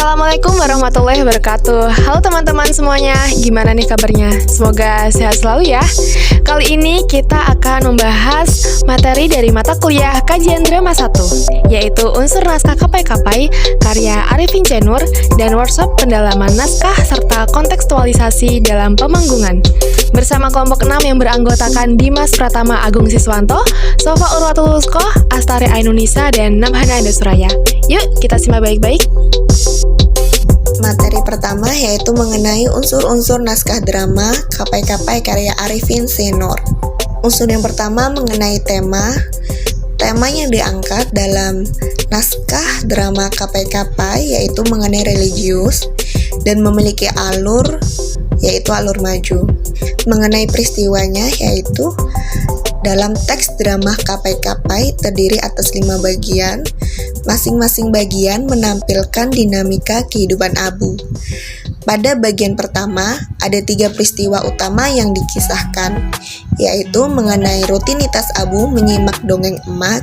Assalamualaikum warahmatullahi wabarakatuh. Halo teman-teman semuanya, gimana nih kabarnya? Semoga sehat selalu ya. Kali ini kita akan membahas materi dari mata kuliah kajian drama 1, yaitu unsur naskah kapai-kapai karya Arifin C. Nur dan workshop pendalaman naskah serta kontekstualisasi dalam pemanggungan. Bersama kelompok 6 yang beranggotakan Dimas Pratama Agung Siswanto, Sofa Urwatul Wuskoh, Astari Ainunisa, dan Nabhana Suraya. Yuk kita simak baik-baik. Materi pertama yaitu mengenai unsur-unsur naskah drama kapai-kapai karya Arifin C. Nur. Unsur yang pertama mengenai tema. Tema yang diangkat dalam naskah drama kapai-kapai yaitu mengenai religius dan memiliki alur yaitu alur maju. Mengenai peristiwanya yaitu dalam teks drama kapai-kapai terdiri atas 5 bagian. Masing-masing bagian menampilkan dinamika kehidupan Abu. Pada bagian pertama, ada 3 peristiwa utama yang dikisahkan, yaitu mengenai rutinitas Abu menyimak dongeng emak,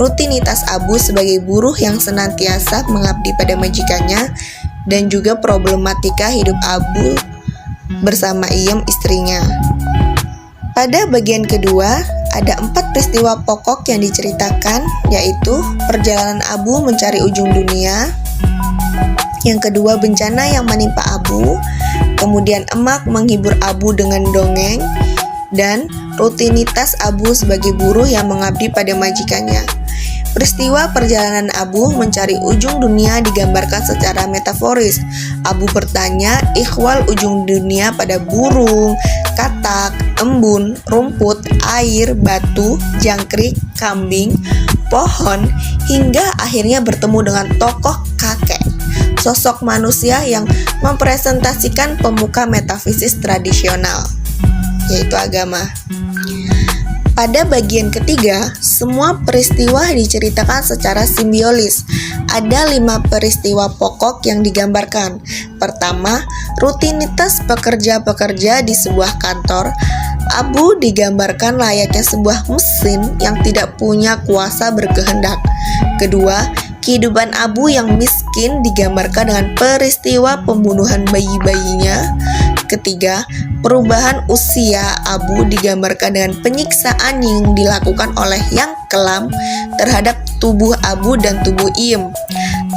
rutinitas Abu sebagai buruh yang senantiasa mengabdi pada majikannya, dan juga problematika hidup Abu bersama Iem istrinya. Pada bagian kedua, ada 4 peristiwa pokok yang diceritakan, yaitu perjalanan Abu mencari ujung dunia, yang kedua bencana yang menimpa Abu, kemudian emak menghibur Abu dengan dongeng, dan rutinitas Abu sebagai buruh yang mengabdi pada majikannya. Peristiwa perjalanan Abu mencari ujung dunia digambarkan secara metaforis. Abu bertanya ikhwal ujung dunia pada burung, katak, embun, rumput, air, batu, jangkrik, kambing, pohon, hingga akhirnya bertemu dengan tokoh kakek, sosok manusia yang mempresentasikan pemuka metafisis tradisional, yaitu agama. Pada bagian ketiga, semua peristiwa diceritakan secara simbiolis. Ada 5 peristiwa pokok yang digambarkan. Pertama, rutinitas pekerja-pekerja di sebuah kantor. Abu digambarkan layaknya sebuah mesin yang tidak punya kuasa berkehendak. Kedua, kehidupan Abu yang miskin digambarkan dengan peristiwa pembunuhan bayi-bayinya. Ketiga, perubahan usia Abu digambarkan dengan penyiksaan yang dilakukan oleh Yang Kelam terhadap tubuh Abu dan tubuh Iem.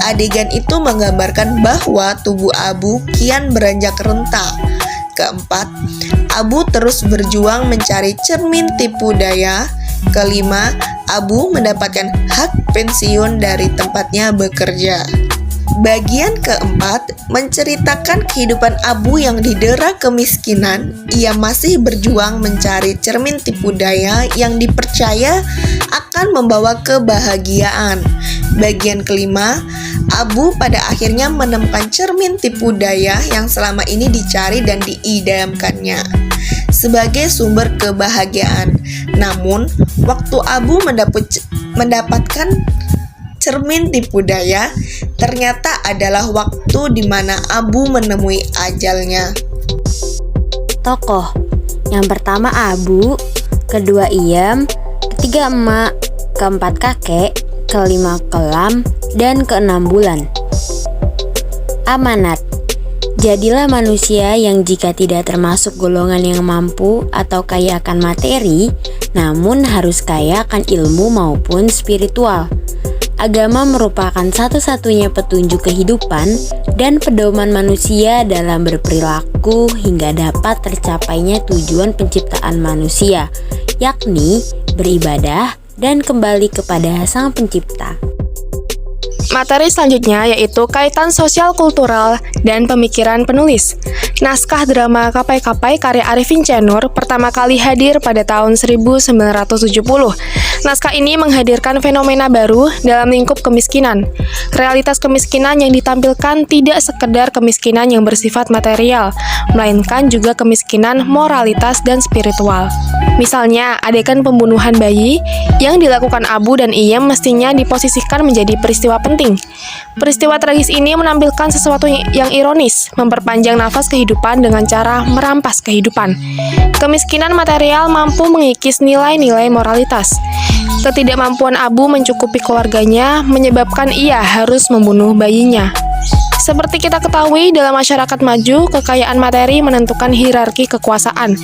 Adegan itu menggambarkan bahwa tubuh Abu kian beranjak renta. Keempat, Abu terus berjuang mencari cermin tipu daya. Kelima, Abu mendapatkan hak pensiun dari tempatnya bekerja. Bagian keempat menceritakan kehidupan Abu yang didera kemiskinan. Ia masih berjuang mencari cermin tipu daya yang dipercaya akan membawa kebahagiaan. Bagian kelima, Abu pada akhirnya menemukan cermin tipu daya yang selama ini dicari dan diidamkannya sebagai sumber kebahagiaan. Namun, waktu Abu mendapatkan cermin tipu daya, ternyata adalah waktu di mana Abu menemui ajalnya. Tokoh yang pertama Abu, kedua Iem, ketiga emak, keempat kakek, kelima Kelam, dan keenam bulan. Amanat. Jadilah manusia yang jika tidak termasuk golongan yang mampu atau kaya akan materi, namun harus kaya akan ilmu maupun spiritual. Agama merupakan satu-satunya petunjuk kehidupan dan pedoman manusia dalam berperilaku hingga dapat tercapainya tujuan penciptaan manusia, yakni beribadah dan kembali kepada Sang Pencipta. Materi selanjutnya yaitu kaitan sosial kultural dan pemikiran penulis. Naskah drama kapai-kapai karya Arifin C. Nur pertama kali hadir pada tahun 1970. Naskah ini menghadirkan fenomena baru dalam lingkup kemiskinan. Realitas kemiskinan yang ditampilkan tidak sekedar kemiskinan yang bersifat material, melainkan juga kemiskinan moralitas dan spiritual. Misalnya, adegan pembunuhan bayi yang dilakukan Abu dan Iem mestinya diposisikan menjadi peristiwa penting. Peristiwa tragis ini menampilkan sesuatu yang ironis, memperpanjang nafas kehidupan dengan cara merampas kehidupan. Kemiskinan material mampu mengikis nilai-nilai moralitas. Ketidakmampuan Abu mencukupi keluarganya menyebabkan ia harus membunuh bayinya. Seperti kita ketahui, dalam masyarakat maju, kekayaan materi menentukan hierarki kekuasaan.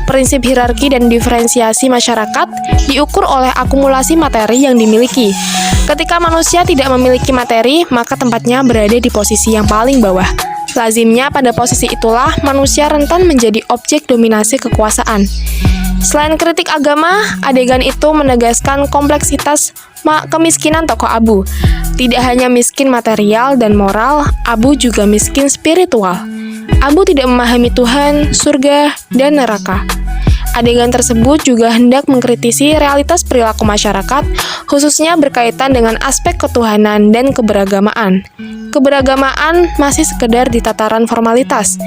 Prinsip hierarki dan diferensiasi masyarakat diukur oleh akumulasi materi yang dimiliki. Ketika manusia tidak memiliki materi, maka tempatnya berada di posisi yang paling bawah. Lazimnya pada posisi itulah manusia rentan menjadi objek dominasi kekuasaan. Selain kritik agama, adegan itu menegaskan kompleksitas kemiskinan tokoh Abu. Tidak hanya miskin material dan moral, Abu juga miskin spiritual. Abu tidak memahami Tuhan, surga, dan neraka. Adegan tersebut juga hendak mengkritisi realitas perilaku masyarakat, khususnya berkaitan dengan aspek ketuhanan dan keberagamaan. Keberagamaan masih sekedar di tataran formalitas,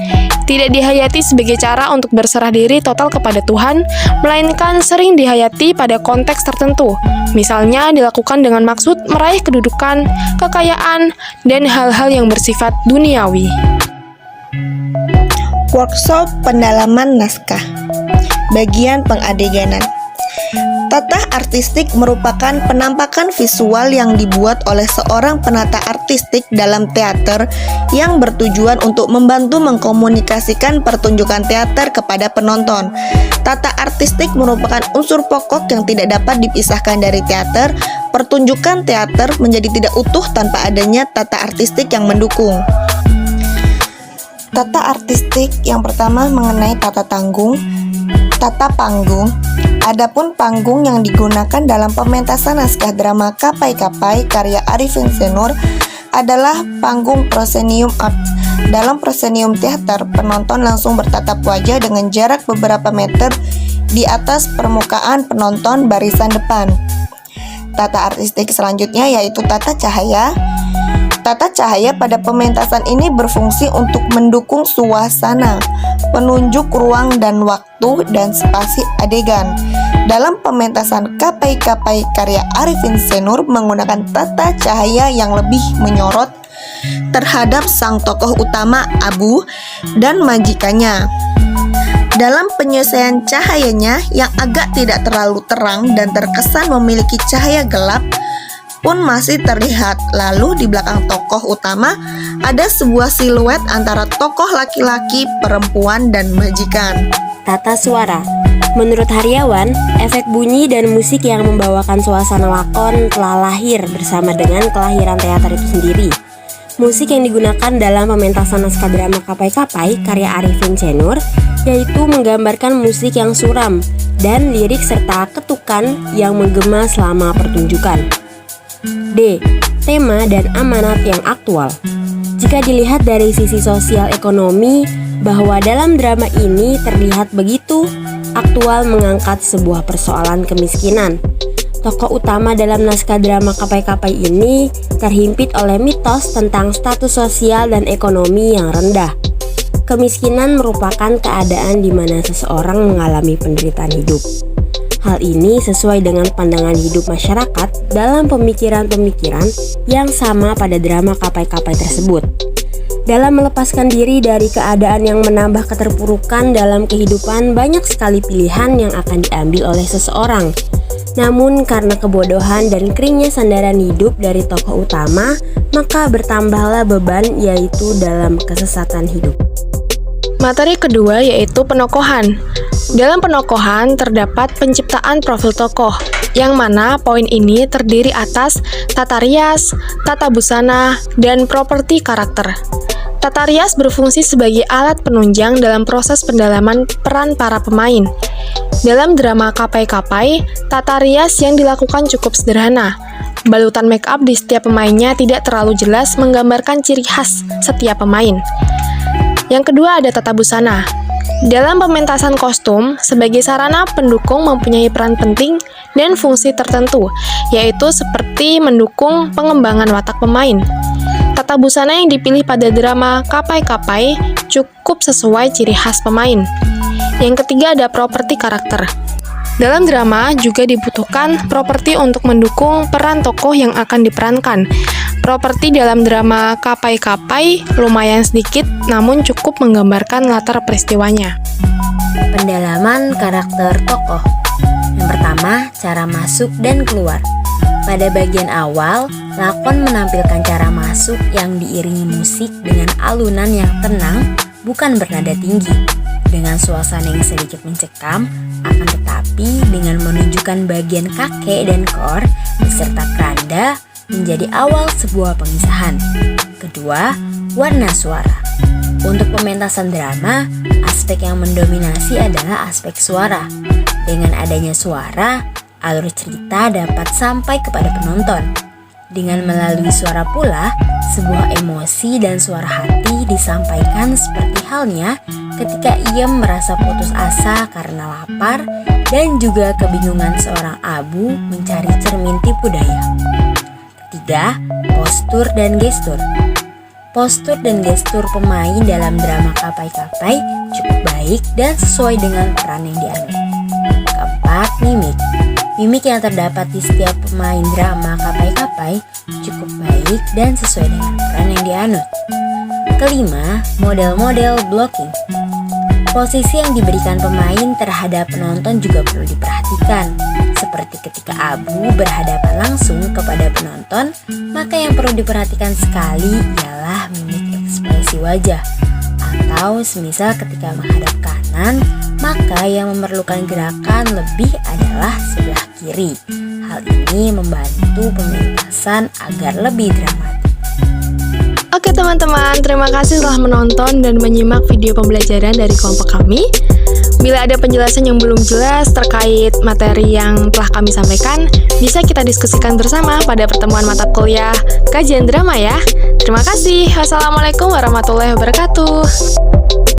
tidak dihayati sebagai cara untuk berserah diri total kepada Tuhan, melainkan sering dihayati pada konteks tertentu, misalnya dilakukan dengan maksud meraih kedudukan, kekayaan, dan hal-hal yang bersifat duniawi. Workshop pendalaman naskah. Bagian pengadeganan. Tata artistik merupakan penampakan visual yang dibuat oleh seorang penata artistik dalam teater yang bertujuan untuk membantu mengkomunikasikan pertunjukan teater kepada penonton. Tata artistik merupakan unsur pokok yang tidak dapat dipisahkan dari teater. Pertunjukan teater menjadi tidak utuh tanpa adanya tata artistik yang mendukung. Tata artistik yang pertama mengenai tata panggung. Adapun panggung yang digunakan dalam pementasan naskah drama Kapai-Kapai karya Arifin Senur adalah panggung proscenium art. Dalam proscenium teater, penonton langsung bertatap wajah dengan jarak beberapa meter di atas permukaan penonton barisan depan. Tata artistik selanjutnya yaitu tata cahaya. Tata cahaya pada pementasan ini berfungsi untuk mendukung suasana, penunjuk ruang dan waktu, dan spasi adegan. Dalam pementasan Kapai-Kapai karya Arifin Senur menggunakan tata cahaya yang lebih menyorot terhadap sang tokoh utama Abu dan majikannya. Dalam penyelesaian cahayanya yang agak tidak terlalu terang dan terkesan memiliki cahaya gelap pun masih terlihat. Lalu di belakang tokoh utama ada sebuah siluet antara tokoh laki-laki, perempuan, dan majikan. Tata suara. Menurut Haryawan, efek bunyi dan musik yang membawakan suasana lakon telah lahir bersama dengan kelahiran teater itu sendiri. Musik yang digunakan dalam pementasan naskah drama Kapai-Kapai karya Arifin Senur yaitu menggambarkan musik yang suram dan lirik serta ketukan yang menggema selama pertunjukan. D. Tema dan amanat yang aktual. Jika dilihat dari sisi sosial ekonomi, bahwa dalam drama ini terlihat begitu aktual mengangkat sebuah persoalan kemiskinan. Tokoh utama dalam naskah drama Kapai-Kapai ini terhimpit oleh mitos tentang status sosial dan ekonomi yang rendah. Kemiskinan merupakan keadaan di mana seseorang mengalami penderitaan hidup. Hal ini sesuai dengan pandangan hidup masyarakat dalam pemikiran-pemikiran yang sama pada drama Kapai-Kapai tersebut. Dalam melepaskan diri dari keadaan yang menambah keterpurukan dalam kehidupan, banyak sekali pilihan yang akan diambil oleh seseorang. Namun karena kebodohan dan keringnya sandaran hidup dari tokoh utama, maka bertambahlah beban, yaitu dalam kesesatan hidup. Materi kedua yaitu penokohan. Dalam penokohan terdapat penciptaan profil tokoh, yang mana poin ini terdiri atas tata rias, tata busana, dan properti karakter. Tata rias berfungsi sebagai alat penunjang dalam proses pendalaman peran para pemain. Dalam drama Kapai-Kapai, tata rias yang dilakukan cukup sederhana. Balutan make up di setiap pemainnya tidak terlalu jelas menggambarkan ciri khas setiap pemain. Yang kedua ada tata busana. Dalam pementasan kostum, sebagai sarana pendukung mempunyai peran penting dan fungsi tertentu, yaitu seperti mendukung pengembangan watak pemain. Tata busana yang dipilih pada drama Kapai-Kapai cukup sesuai ciri khas pemain. Yang ketiga ada properti karakter. Dalam drama juga dibutuhkan properti untuk mendukung peran tokoh yang akan diperankan. Properti dalam drama Kapai-Kapai lumayan sedikit, namun cukup menggambarkan latar peristiwanya. Pendalaman karakter tokoh. Yang pertama, cara masuk dan keluar. Pada bagian awal, lakon menampilkan cara masuk yang diiringi musik dengan alunan yang tenang, bukan bernada tinggi, dengan suasana yang sedikit mencekam, akan tetapi dengan menunjukkan bagian kakek dan kor beserta keranda menjadi awal sebuah pengisahan. Kedua, warna suara. Untuk pementasan drama, aspek yang mendominasi adalah aspek suara. Dengan adanya suara, alur cerita dapat sampai kepada penonton. Dengan melalui suara pula, sebuah emosi dan suara hati disampaikan seperti halnya ketika ia merasa putus asa karena lapar dan juga kebingungan seorang abu mencari cermin tipu daya. Ketiga, postur dan gestur. Postur dan gestur pemain dalam drama Kapai-Kapai cukup baik dan sesuai dengan peran yang diambil. Keempat, mimik. Mimik yang terdapat di setiap pemain drama Kapai-Kapai cukup baik dan sesuai dengan peran yang dianut. Kelima, model-model blocking. Posisi yang diberikan pemain terhadap penonton juga perlu diperhatikan. Seperti ketika Abu berhadapan langsung kepada penonton, maka yang perlu diperhatikan sekali ialah mimik ekspresi wajah. Atau semisal ketika menghadap kanan, maka yang memerlukan gerakan lebih adalah sebelah kiri. Hal ini membantu pementasan agar lebih dramatis. Oke teman-teman, terima kasih telah menonton dan menyimak video pembelajaran dari kelompok kami. Bila ada penjelasan yang belum jelas terkait materi yang telah kami sampaikan, bisa kita diskusikan bersama pada pertemuan mata kuliah kajian drama ya. Terima kasih. Wassalamualaikum warahmatullahi wabarakatuh.